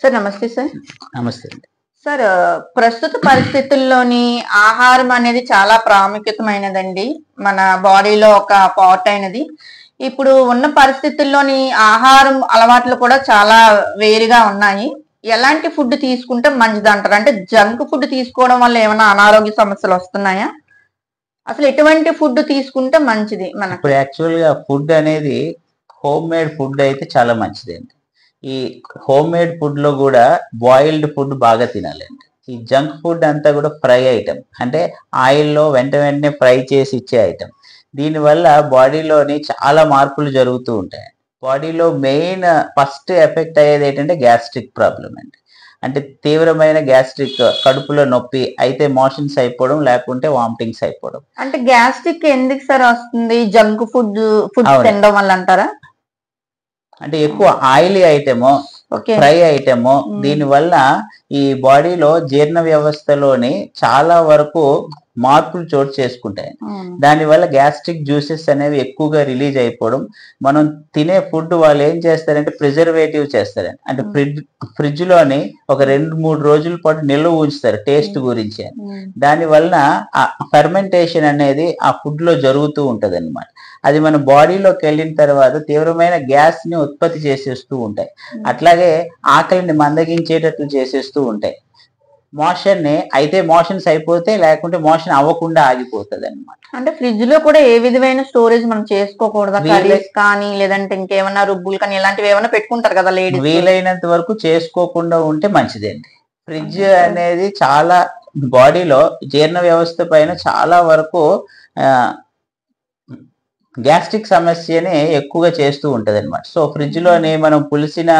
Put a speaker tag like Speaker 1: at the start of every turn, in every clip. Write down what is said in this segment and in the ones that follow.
Speaker 1: Sir నమస్తే sir.
Speaker 2: నమస్తే అండి.
Speaker 1: సార్ ప్రస్తుత పరిస్థితుల్లోని ఆహారం అనేది చాలా ప్రాముఖ్యతమైనదండి. మన బాడీలో ఒక పార్ట్ అయినది. ఇప్పుడు ఉన్న పరిస్థితుల్లోని ఆహారం అలవాట్లు కూడా చాలా వేరుగా ఉన్నాయి. ఎలాంటి ఫుడ్ తీసుకుంటే మంచిదంటారు? అంటే జంక్ ఫుడ్ తీసుకోవడం వల్ల ఏమైనా అనారోగ్య సమస్యలు వస్తున్నాయా? అసలు ఎటువంటి ఫుడ్ తీసుకుంటే మంచిది మనకు?
Speaker 2: ఇప్పుడు యాక్చువల్‌గా ఫుడ్ అనేది హోమ్ మేడ్ ఫుడ్ అయితే చాలా మంచిదండి. ఈ హోమ్ మేడ్ ఫుడ్‌లో గూడా బాయిల్డ్ ఫుడ్ బాగా తినాలండి. ఈ జంక్ ఫుడ్ అంతా కూడా ఫ్రై ఐటెమ్. అంటే ఆయిల్‌లో వెంటనే ఫ్రై చేసి ఇచ్చే ఐటెమ్. దీనివల్ల బాడీలోని చాలా మార్పులు జరుగుతూ ఉంటాయి. బాడీలో మెయిన్ ఫస్ట్ ఎఫెక్ట్ అయ్యేది ఏంటంటే గ్యాస్ట్రిక్ ప్రాబ్లమ్ అండి. అంటే తీవ్రమైన గ్యాస్ట్రిక్, కడుపులో నొప్పి అయితే మోషన్స్ అయిపోవడం, లేకుంటే వామిటింగ్స్ అయిపోవడం.
Speaker 1: అంటే గ్యాస్ట్రిక్ ఎందుకు సార్ వస్తుంది? జంక్ ఫుడ్
Speaker 2: అవును.
Speaker 1: తినడం వల్ల అంటారా?
Speaker 2: అంటే ఎక్కువ oily item,
Speaker 1: okay.
Speaker 2: Fry item దీనివల్ల ఈ బాడీలో జీర్ణ వ్యవస్థలోని చాలా వరకు మార్పులు చోటు చేసుకుంటాయి. దానివల్ల గ్యాస్ట్రిక్ జ్యూసెస్ అనేవి ఎక్కువగా రిలీజ్ అయిపోవడం, మనం తినే ఫుడ్ వాళ్ళు ఏం చేస్తారంటే ప్రిజర్వేటివ్ చేస్తారండి. అంటే ఫ్రిడ్జ్ లోని ఒక 2-3 రోజుల పాటు నిల్వ ఉంచుతారు టేస్ట్ గురించి. దానివల్ల ఆ ఫెర్మెంటేషన్ అనేది ఆ ఫుడ్ లో జరుగుతూ ఉంటది అనమాట. అది మన బాడీలోకి వెళ్ళిన తర్వాత తీవ్రమైన గ్యాస్ ని ఉత్పత్తి చేసేస్తూ ఉంటాయి. అట్లాగే ఆకలిని మందగించేటట్లు చేసేస్తూ ఉంటాయి. మోషన్స్ అయిపోతే, లేకుంటే మోషన్ అవ్వకుండా ఆగిపోతుంది అనమాట.
Speaker 1: అంటే ఫ్రిడ్జ్ లో కూడా ఏ విధమైన స్టోరేజ్ మనం చేసుకోకూడదా? కర్రీస్ కానీ లేదంటే ఇంకేమన్నా రుబ్బులు కానీ ఇలాంటివి ఏమైనా పెట్టుకుంటారు కదా లేడీస్.
Speaker 2: వీలైనంత వరకు చేసుకోకుండా ఉంటే మంచిదండి. ఫ్రిడ్జ్ అనేది చాలా బాడీలో జీర్ణ వ్యవస్థ పైన చాలా వరకు గ్యాస్ట్రిక్ సమస్యని ఎక్కువగా చేస్తూ ఉంటది అనమాట. సో ఫ్రిడ్జ్ లోని మనం పులిసిన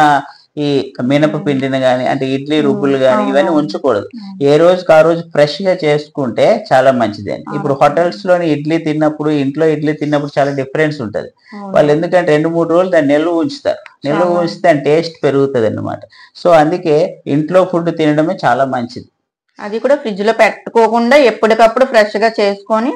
Speaker 2: ఈ మినప పిండిని గాని, అంటే ఇడ్లీ రుబ్బులు గాని ఇవన్నీ ఉంచకూడదు. ఏ రోజుకి ఆ రోజు ఫ్రెష్ గా చేసుకుంటే చాలా మంచిదండి. ఇప్పుడు హోటల్స్ లోని ఇడ్లీ తిన్నప్పుడు, ఇంట్లో ఇడ్లీ తిన్నప్పుడు చాలా డిఫరెన్స్ ఉంటది. వాళ్ళు ఎందుకంటే 2-3 రోజులు దాన్ని నిల్వ ఉంచుతారు. నిల్వ ఉంచితే దాని టేస్ట్ పెరుగుతుంది అన్నమాట. సో అందుకే ఇంట్లో ఫుడ్ తినడమే చాలా మంచిది.
Speaker 1: అది కూడా ఫ్రిడ్జ్ లో పెట్టుకోకుండా ఎప్పటికప్పుడు ఫ్రెష్ గా చేసుకొని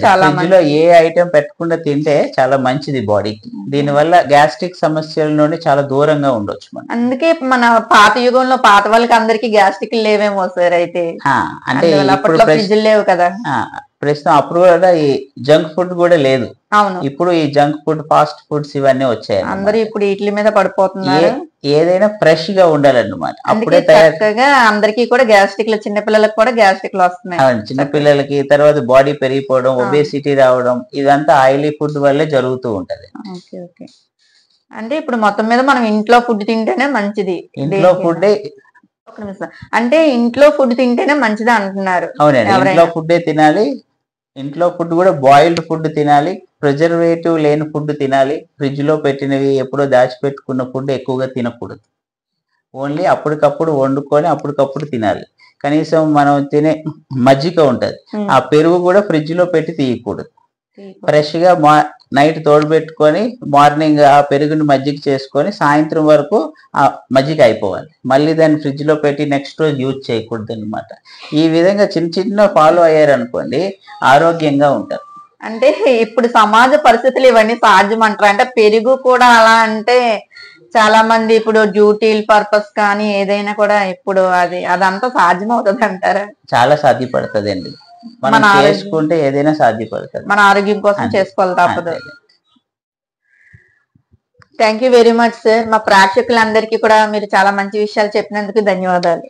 Speaker 1: చాలా
Speaker 2: ఫ్రిడ్జ్ లో ఏ ఐటెం పెట్టకుండా తింటే చాలా మంచిది బాడీకి. దీనివల్ల గ్యాస్ట్రిక్ సమస్యల నుండి చాలా దూరంగా ఉండొచ్చు మనం.
Speaker 1: అందుకే మన పాత యుగంలో పాత వాళ్ళకి అందరికి గ్యాస్ట్రిక్ లేవేమో సార్. అయితే
Speaker 2: అంటే
Speaker 1: అప్పట్లో ఫ్రిడ్జ్ లేవు కదా.
Speaker 2: ప్రస్తుతం అప్పుడు కూడా ఈ జంక్ ఫుడ్ కూడా లేదు.
Speaker 1: అవును.
Speaker 2: ఇప్పుడు ఈ జంక్ ఫుడ్, ఫాస్ట్ ఫుడ్స్ ఇవన్నీ వచ్చాయి.
Speaker 1: అందరూ ఇప్పుడు వీటి మీద పడిపోతున్నారు.
Speaker 2: ఏదైనా ఫ్రెష్ గా ఉండాలన్నమాట. అప్పుడే
Speaker 1: చక్కగా అందరికీ కూడా గ్యాస్ట్రిక్, చిన్నపిల్లలకు కూడా గ్యాస్ట్రిక్ వస్తున్నాయి.
Speaker 2: చిన్నపిల్లలకి తర్వాత బాడీ పెరిగిపోవడం, ఒబేసిటీ రావడం ఇదంతా ఆయిలీ ఫుడ్ వల్లే జరుగుతూ ఉంటది.
Speaker 1: Okay okay. అంటే ఇప్పుడు మొత్తం మీద మనం ఇంట్లో ఫుడ్ తింటేనే మంచిది.
Speaker 2: ఇంట్లో ఫుడ్
Speaker 1: అంటే ఇంట్లో ఫుడ్ తింటేనే మంచిది అంటున్నారు.
Speaker 2: అవునండి, ఇంట్లో ఫుడ్డే తినాలి. ఇంట్లో ఫుడ్ కూడా బాయిల్డ్ ఫుడ్ తినాలి. ప్రిజర్వేటివ్ లేని ఫుడ్ తినాలి. ఫ్రిడ్జ్ లో పెట్టినవి, ఎప్పుడో దాచిపెట్టుకున్న ఫుడ్ ఎక్కువగా తినకూడదు. ఓన్లీ అప్పటికప్పుడు వండుకొని అప్పటికప్పుడు తినాలి. కనీసం మనం తినే మజ్జిగ ఉంటది, ఆ పెరుగు కూడా ఫ్రిడ్జ్ లో పెట్టి తీయకూడదు. ఫ్రెష్ గా నైట్ తోడుపెట్టుకొని మార్నింగ్ ఆ పెరుగుని మజ్జిగ చేసుకొని సాయంత్రం వరకు ఆ మజ్జిగ అయిపోవాలి. మళ్ళీ దాన్ని ఫ్రిడ్జ్ లో పెట్టి నెక్స్ట్ రోజు యూజ్ చేయకూడదు అనమాట. ఈ విధంగా చిన్న ఫాలో అయ్యారనుకోండి ఆరోగ్యంగా ఉంటారు.
Speaker 1: అంటే ఇప్పుడు సమాజ పరిస్థితులు ఇవన్నీ సాధ్యమంటారు? అంటే పెరుగు కూడా అలా అంటే చాలా మంది ఇప్పుడు డ్యూటీల పర్పస్ కానీ ఏదైనా కూడా ఇప్పుడు అదంతా సాధ్యం అవుతుంది అంటారా?
Speaker 2: చాలా సాధ్యపడుతుంది అండి. మనం చేసుకుంటే ఏదైనా సాధ్యపడుతుంది.
Speaker 1: మన ఆరోగ్యం కోసం చేసుకోవాలి, తప్పదు. Thank you very much sir. మా ప్రేక్షకులందరికీ కూడా మీరు చాలా మంచి విషయాలు చెప్పినందుకు ధన్యవాదాలు.